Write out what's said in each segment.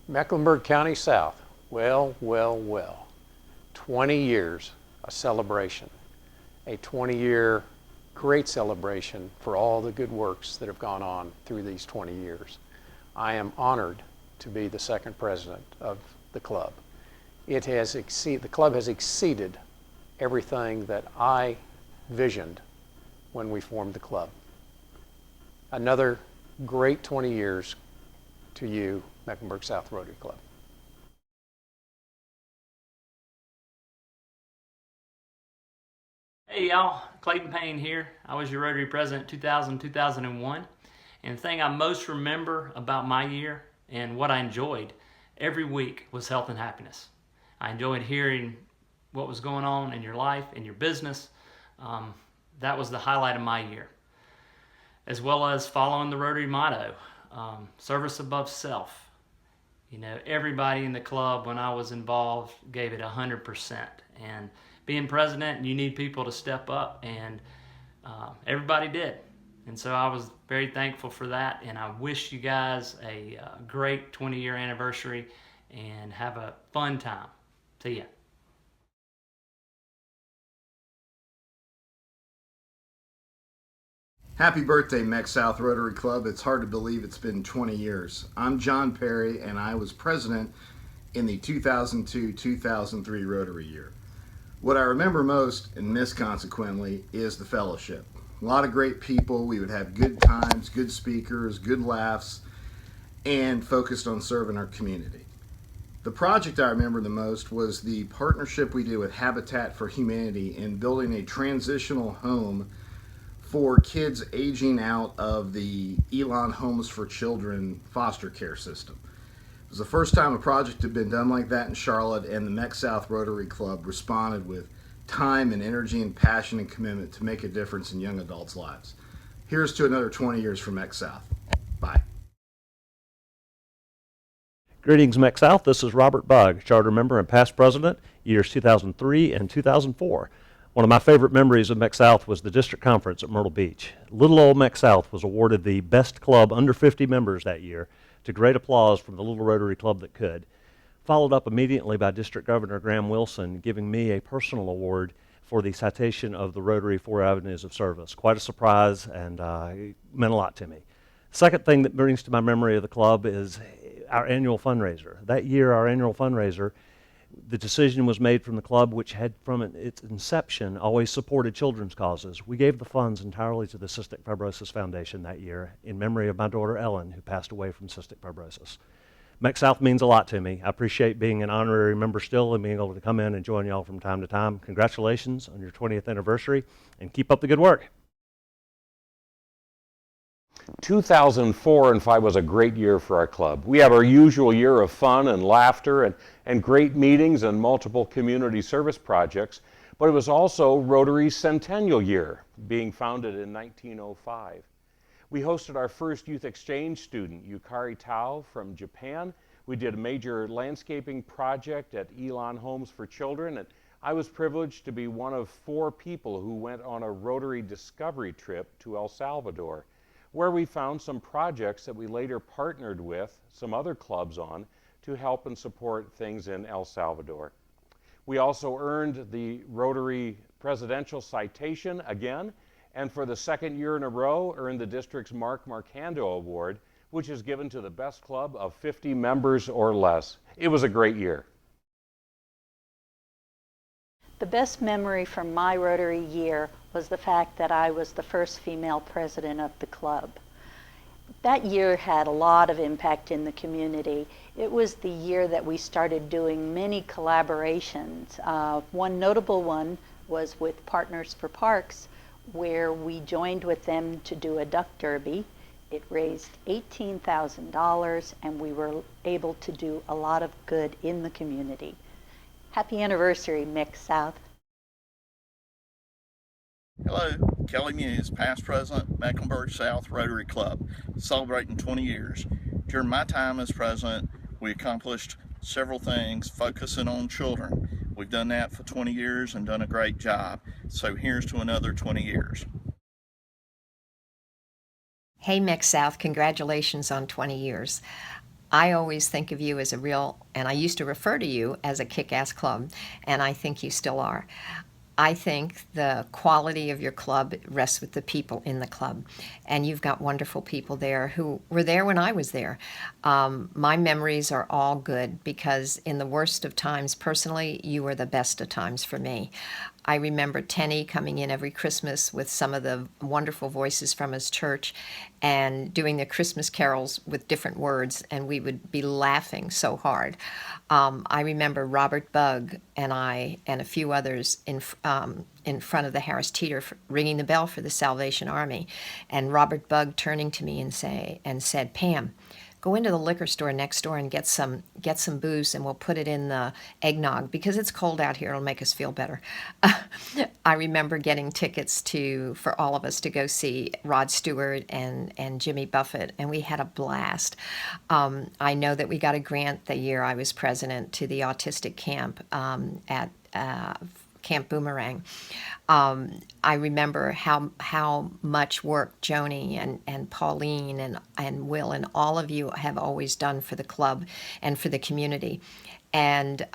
Mecklenburg County South, well, 20 years, a celebration, a 20-year great celebration for all the good works that have gone on through these 20 years. I am honored to be the second president of the club. The club has exceeded everything that I visioned when we formed the club. Another great 20 years to you, Mecklenburg South Rotary Club. Hey y'all, Clayton Payne here. I was your Rotary President 2000-2001. And the thing I most remember about my year and what I enjoyed every week was health and happiness. I enjoyed hearing what was going on in your life, in your business. That was the highlight of my year. As well as following the Rotary motto, service above self. You know, everybody in the club when I was involved gave it 100%. And being president, you need people to step up, and everybody did. And so I was very thankful for that, and I wish you guys a great 20-year anniversary and have a fun time. See ya. Happy birthday, Meck South Rotary Club. It's hard to believe it's been 20 years. I'm John Perry, and I was president in the 2002-2003 Rotary year. What I remember most, and miss consequently, is the fellowship. A lot of great people. We would have good times, good speakers, good laughs, and focused on serving our community. The project I remember the most was the partnership we did with Habitat for Humanity in building a transitional home for kids aging out of the Elon Homes for Children foster care system. It was the first time a project had been done like that in Charlotte, and the Meck South Rotary Club responded with time and energy and passion and commitment to make a difference in young adults' lives. Here's to another 20 years for Meck South. Bye. Greetings, Meck South. This is Robert Bugg, charter member and past president, years 2003 and 2004. One of my favorite memories of Meck South was the district conference at Myrtle Beach. Little old Meck South was awarded the best club under 50 members that year, to great applause from the little Rotary Club that could. Followed up immediately by District Governor Graham Wilson giving me a personal award for the citation of the Rotary 4 Avenues of Service. Quite a surprise, and it meant a lot to me. Second thing that brings to my memory of the club is our annual fundraiser. That year, our annual fundraiser, the decision was made from the club, which had from its inception always supported children's causes. We gave the funds entirely to the Cystic Fibrosis Foundation that year in memory of my daughter Ellen, who passed away from cystic fibrosis. Meck South means a lot to me. I appreciate being an honorary member still and being able to come in and join y'all from time to time. Congratulations on your 20th anniversary, and keep up the good work. 2004 and 5 was a great year for our club. We had our usual year of fun and laughter and great meetings and multiple community service projects, but it was also Rotary's centennial year, being founded in 1905. We hosted our first youth exchange student, Yukari Tao from Japan. We did a major landscaping project at Elon Homes for Children, and I was privileged to be one of 4 people who went on a Rotary discovery trip to El Salvador, where we found some projects that we later partnered with some other clubs on to help and support things in El Salvador. We also earned the Rotary Presidential Citation again, and for the second year in a row earned the district's Mark Marcando Award, which is given to the best club of 50 members or less. It was a great year. The best memory from my Rotary year was the fact that I was the first female president of the club. That year had a lot of impact in the community. It was the year that we started doing many collaborations. One notable one was with Partners for Parks, where we joined with them to do a duck derby. It raised $18,000, and we were able to do a lot of good in the community. Happy anniversary, Meck South. Hello, Kelly Muse, past president, Mecklenburg South Rotary Club, celebrating 20 years. During my time as president, we accomplished several things focusing on children. We've done that for 20 years and done a great job. So here's to another 20 years. Hey, Meck South, congratulations on 20 years. I always think of you as a real, and I used to refer to you as a kick-ass club, and I think you still are. I think the quality of your club rests with the people in the club, and you've got wonderful people there who were there when I was there. My memories are all good because in the worst of times, personally, you were the best of times for me. I remember Tenny coming in every Christmas with some of the wonderful voices from his church and doing the Christmas carols with different words, and we would be laughing so hard. I remember Robert Bugg and I and a few others in front of the Harris Teeter ringing the bell for the Salvation Army, and Robert Bugg turning to me and said, "Pam, go into the liquor store next door and get some booze, and we'll put it in the eggnog because it's cold out here. It'll make us feel better." I remember getting tickets for all of us to go see Rod Stewart and Jimmy Buffett, and we had a blast. I know that we got a grant the year I was president to the autistic camp at Camp Boomerang. I remember how much work Joni and Pauline and Will and all of you have always done for the club and for the community. And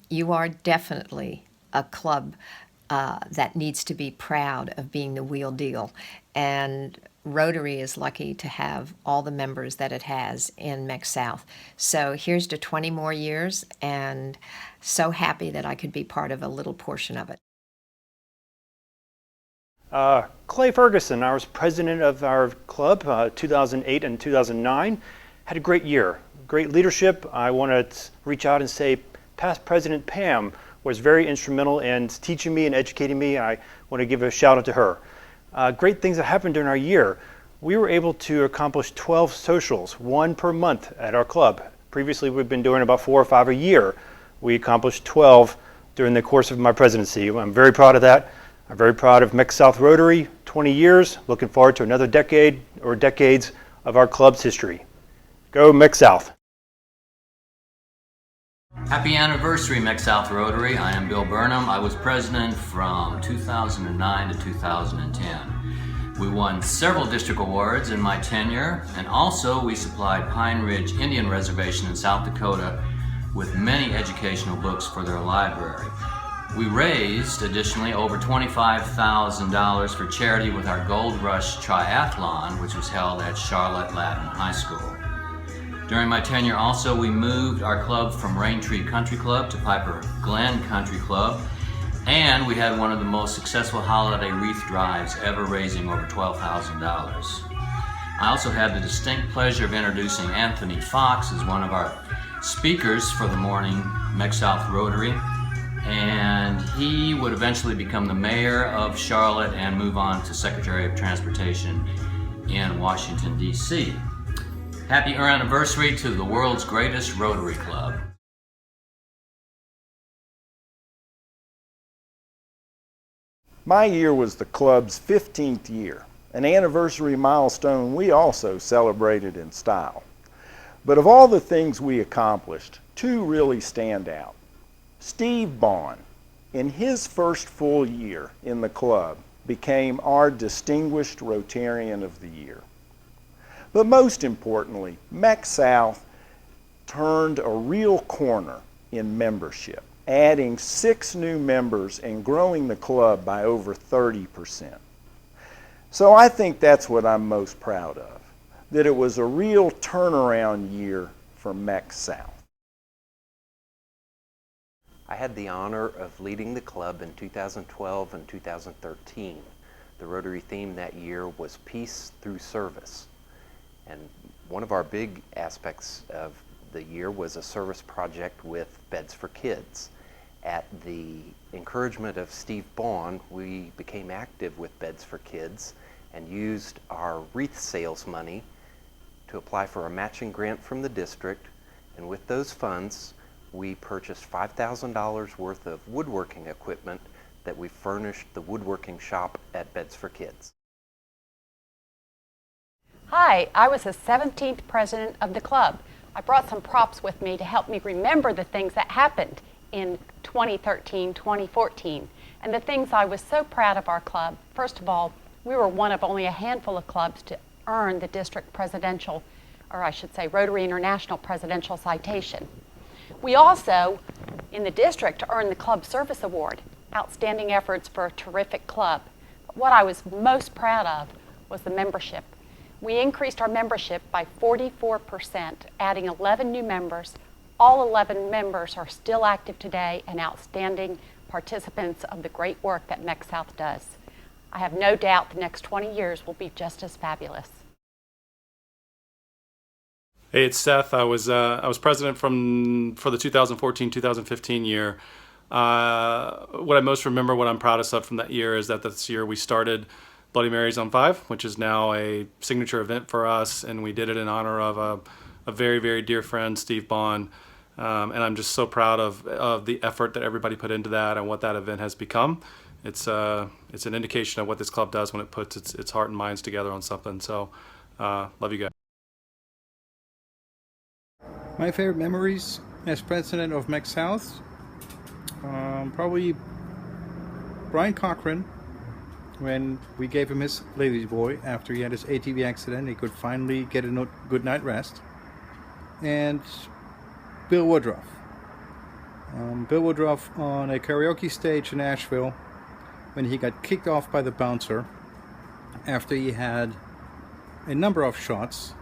you are definitely a club that needs to be proud of being the wheel deal. And Rotary is lucky to have all the members that it has in Meck South. So here's to 20 more years, and so happy that I could be part of a little portion of it. Clay Ferguson, I was president of our club 2008 and 2009. Had a great year, great leadership. I want to reach out and say past President Pam was very instrumental in teaching me and educating me. I want to give a shout out to her. Great things that happened during our year. We were able to accomplish 12 socials, one per month at our club. Previously, we've been doing about 4 or 5 a year. We accomplished 12 during the course of my presidency. I'm very proud of that. I'm very proud of Meck South Rotary, 20 years. Looking forward to another decade or decades of our club's history. Go Meck South. Happy anniversary, Meck South Rotary. I am Bill Burnham. I was president from 2009 to 2010. We won several district awards in my tenure, and also we supplied Pine Ridge Indian Reservation in South Dakota with many educational books for their library. We raised, additionally, over $25,000 for charity with our Gold Rush Triathlon, which was held at Charlotte Latin High School. During my tenure also, we moved our club from Raintree Country Club to Piper Glen Country Club, and we had one of the most successful holiday wreath drives ever, raising over $12,000. I also had the distinct pleasure of introducing Anthony Fox as one of our speakers for the morning Meck South Rotary, and he would eventually become the mayor of Charlotte and move on to Secretary of Transportation in Washington, D.C. Happy anniversary to the world's greatest Rotary Club. My year was the club's 15th year, an anniversary milestone we also celebrated in style. But of all the things we accomplished, 2 really stand out. Steve Bond, in his first full year in the club, became our Distinguished Rotarian of the Year. But most importantly, Meck South turned a real corner in membership, adding 6 new members and growing the club by over 30%. So I think that's what I'm most proud of, that it was a real turnaround year for Meck South. I had the honor of leading the club in 2012 and 2013. The Rotary theme that year was Peace Through Service. And one of our big aspects of the year was a service project with Beds for Kids. At the encouragement of Steve Bond, we became active with Beds for Kids and used our wreath sales money to apply for a matching grant from the district. And with those funds, we purchased $5,000 worth of woodworking equipment that we furnished the woodworking shop at Beds for Kids. Hi, I was the 17th president of the club. I brought some props with me to help me remember the things that happened in 2013, 2014, and the things I was so proud of our club. First of all, we were one of only a handful of clubs to earn the district presidential or I should say Rotary International Presidential Citation. We also, in the district, earned the Club Service Award, Outstanding Efforts for a Terrific Club. But what I was most proud of was the membership. We increased our membership by 44%, adding 11 new members. All 11 members are still active today and outstanding participants of the great work that Meck South does. I have no doubt the next 20 years will be just as fabulous. Hey, it's Seth. I was president for the 2014-2015 year. What I most remember, what I'm proudest of from that year, is that this year we started Bloody Marys on 5, which is now a signature event for us, and we did it in honor of a very, very dear friend, Steve Bond. And I'm just so proud of the effort that everybody put into that and what that event has become. It's an indication of what this club does when it puts its heart and minds together on something. So, love you guys. My favorite memories as president of Meck South, probably Brian Cochran, when we gave him his Lazy Boy after he had his ATV accident. He could finally get a good night rest. And Bill Woodruff. Bill Woodruff on a karaoke stage in Asheville when he got kicked off by the bouncer after he had a number of shots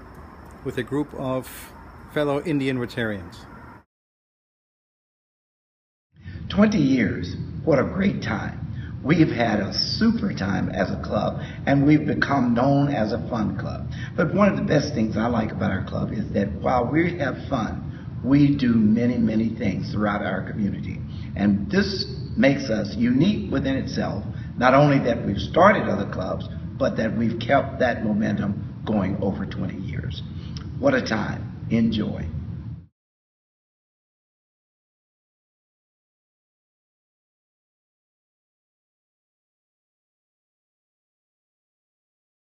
with a group of fellow Indian Rotarians. 20 years, what a great time. We've had a super time as a club, and we've become known as a fun club. But one of the best things I like about our club is that while we have fun, we do many, many things throughout our community. And this makes us unique within itself, not only that we've started other clubs, but that we've kept that momentum going over 20 years. What a time. Enjoy.